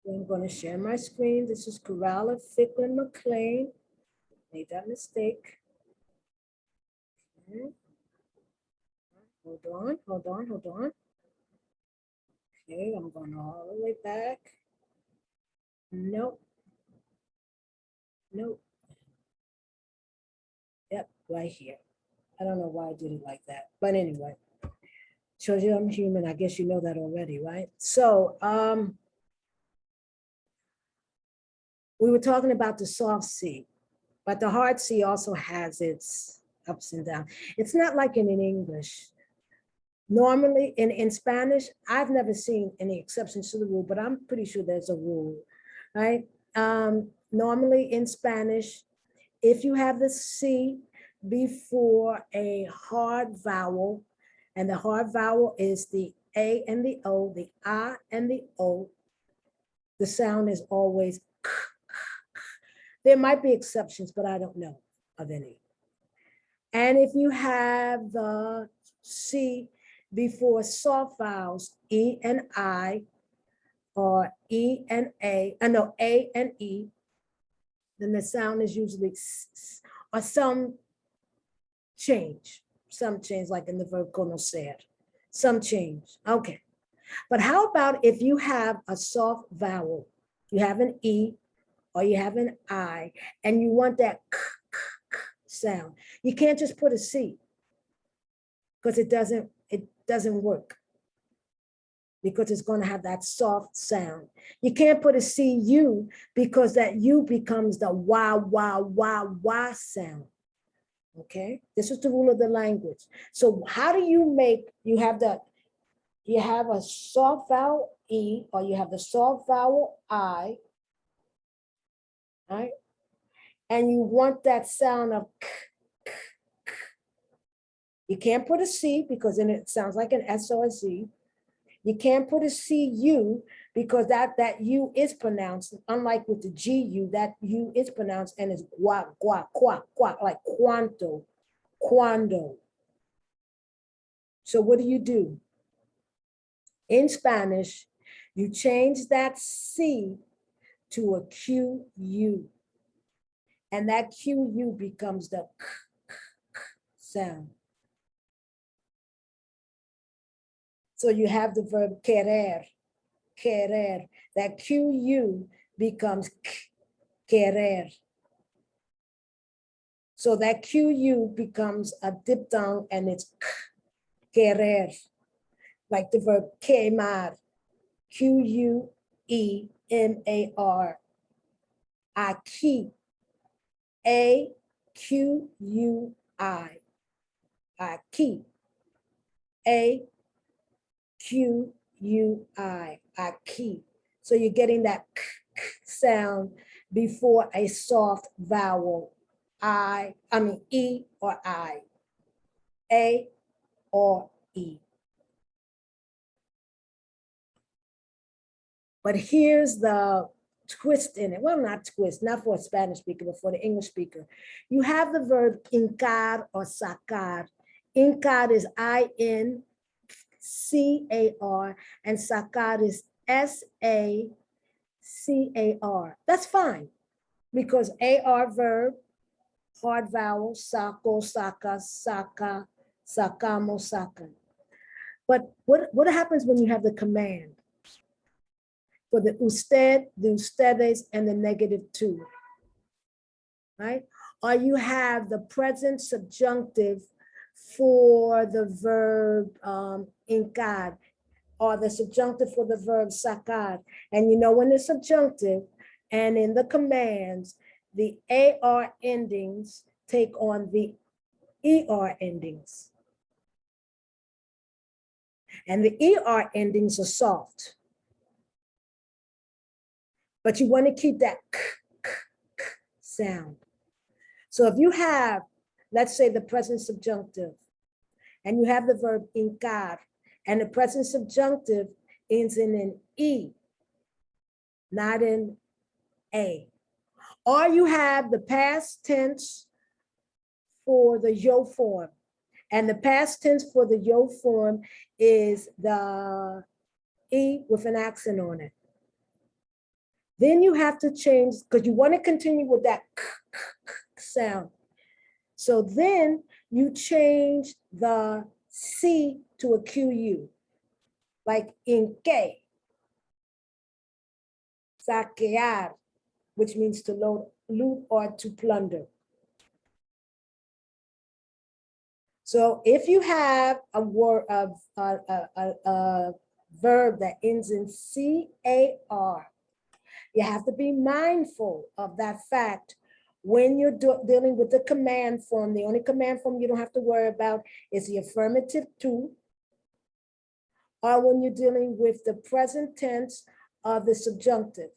I'm going to share my screen. This is Corella Ficklin McLean. Made that mistake. Okay. Hold on, hold on, hold on. Okay, I'm going all the way back. Nope. Nope. Yep, right here. I don't know why I did it like that. But anyway, shows you I'm human. I guess you know that already, right? So we were talking about the soft C, but the hard C also has its ups and downs. It's not like in English. Normally in Spanish, I've never seen any exceptions to the rule, but I'm pretty sure there's a rule, right? Normally in Spanish, if you have the C before a hard vowel, and the hard vowel is the A and the O, the A and the O, the sound is always k. There might be exceptions, but I don't know of any. And if you have the C before soft vowels, E and I, or E and A, no, A and E, then the sound is usually s, or some change, like in the verb conocer, some change. Okay. But how about if you have a soft vowel, you have an E or you have an I, and you want that k, k, k sound. You can't just put a C because it doesn't work, because it's going to have that soft sound. You can't put a CU because that U becomes the wah, wah, wah, wah sound. Okay, this is the rule of the language. So how do you make, you have a soft vowel E, or you have the soft vowel I, right? And you want that sound of k, k, k. You can't put a C because then it sounds like an S or a Z. You can't put a CU because that U is pronounced, unlike with the GU, that U is pronounced and is gua, gua, qua, qua, like cuanto, cuando. So what do? In Spanish, you change that C to a QU, and that QU becomes the k, k, k sound. So you have the verb querer, querer. That QU becomes k, querer. So that QU becomes a diphthong and it's k, querer, like the verb quemar, Q-U-E-M-A-R. Aquí, A-Q-U-I. Aquí, A-Q-U-I, aquí. So you're getting that k, k sound before a soft vowel. I mean E or I, A or E. But here's the twist in it. Well, not twist, not for a Spanish speaker, but for the English speaker. You have the verb hincar or sacar. Hincar is I-N-C-A-R, and sacar is S-A-C-A-R. That's fine, because AR verb, hard vowel, saco, saca, saca, sacamos, sacan. But what happens when you have the command? For the usted, the ustedes, and the negative two, right? Or you have the present subjunctive for the verb hincar, or the subjunctive for the verb sacar. And you know when the subjunctive and in the commands, the AR endings take on the ER endings. And the ER endings are soft. But you want to keep that k, k, k sound. So if you have, let's say, the present subjunctive, and you have the verb hincar, and the present subjunctive ends in an E, not in A. Or you have the past tense for the yo form, and the past tense for the yo form is the E with an accent on it. Then you have to change, because you want to continue with that sound. So then you change the C to a QU, like in K, saquear, which means to loot or to plunder. So if you have a word of a verb that ends in CAR, you have to be mindful of that fact when you're dealing with the command form. The only command form you don't have to worry about is the affirmative to, or when you're dealing with the present tense of the subjunctive.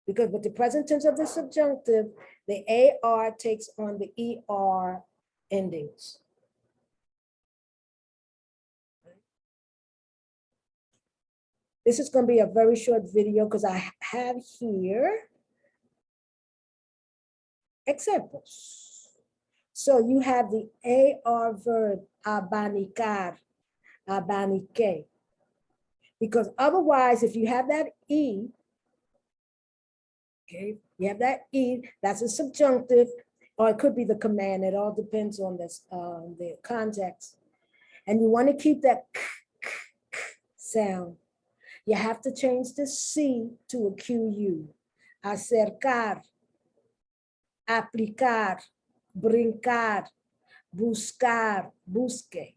Because with the present tense of the subjunctive, the AR takes on the ER endings. This is going to be a very short video because I have here examples. So you have the AR verb abanicar, abanique. Because otherwise, if you have that E, okay, you have that E, that's a subjunctive, or it could be the command. It all depends on this, the context. And you want to keep that sound. You have to change the C to a QU. Acercar, aplicar, brincar, buscar, busque.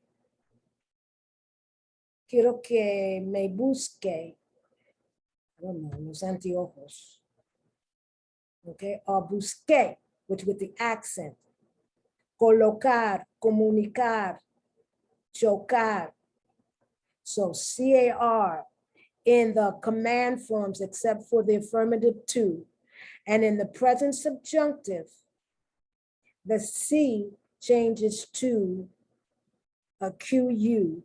Quiero que me busque. I don't know, los anteojos. Okay, or busque, which with the accent. Colocar, comunicar, chocar. So CAR in the command forms, except for the affirmative to, and in the present subjunctive, the C changes to a QU,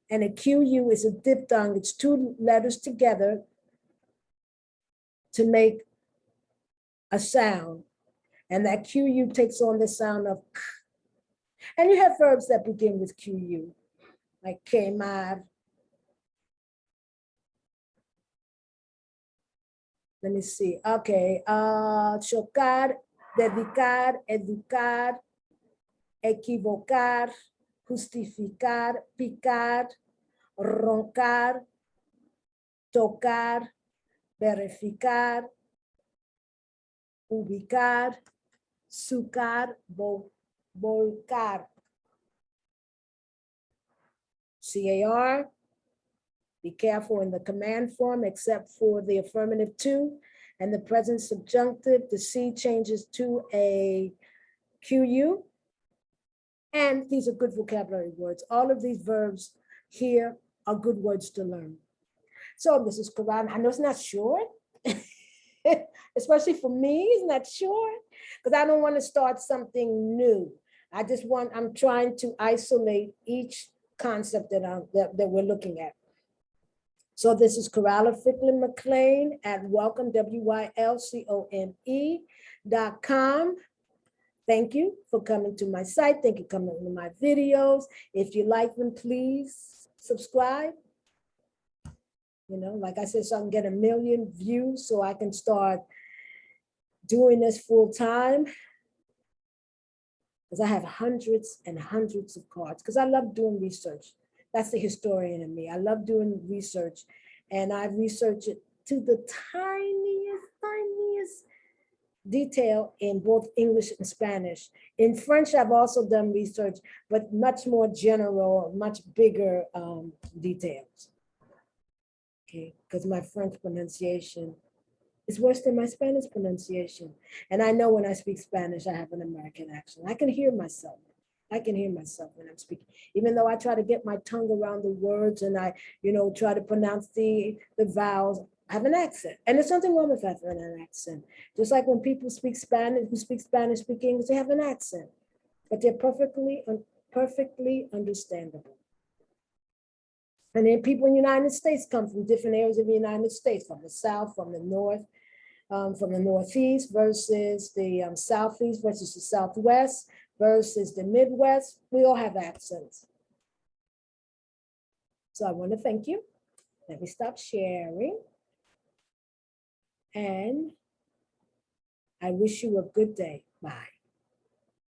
and a QU is a diphthong. It's two letters together to make a sound, and that QU takes on the sound of K. And you have verbs that begin with QU, like quemar. Let me see. Okay. Chocar, dedicar, educar, equivocar, justificar, picar, roncar, tocar, verificar, ubicar, sucar, volcar. CAR, be careful in the command form, except for the affirmative to and the present subjunctive. The C changes to a QU. And these are good vocabulary words. All of these verbs here are good words to learn. So this is Quran. I know it's not short, especially for me, it's not short, because I don't want to start something new. I'm trying to isolate each concept that we're looking at. So this is Coralla Ficklin McLean at welcome, WYLCOME.com. Thank you for coming to my site. Thank you for coming to my videos. If you like them, please subscribe. You know, like I said, so I can get 1 million views so I can start doing this full time. Because I have hundreds and hundreds of cards, because I love doing research. That's the historian in me. I love doing research, and I research it to the tiniest detail in both English and Spanish. In French, I've also done research, but much more general, much bigger details. Okay, because my French pronunciation is worse than my Spanish pronunciation. And I know when I speak Spanish, I have an American accent. I can hear myself. I can hear myself when I'm speaking, even though I try to get my tongue around the words and I, try to pronounce the vowels. I have an accent, and there's something wrong with having an accent. Just like when people speak Spanish, who speak Spanish, speak English, they have an accent, but they're perfectly understandable. And then people in the United States come from different areas of the United States, from the South, from the North, from the Northeast versus the Southeast versus the Southwest versus the Midwest. We all have accents. So I want to thank you. Let me stop sharing. And I wish you a good day. Bye.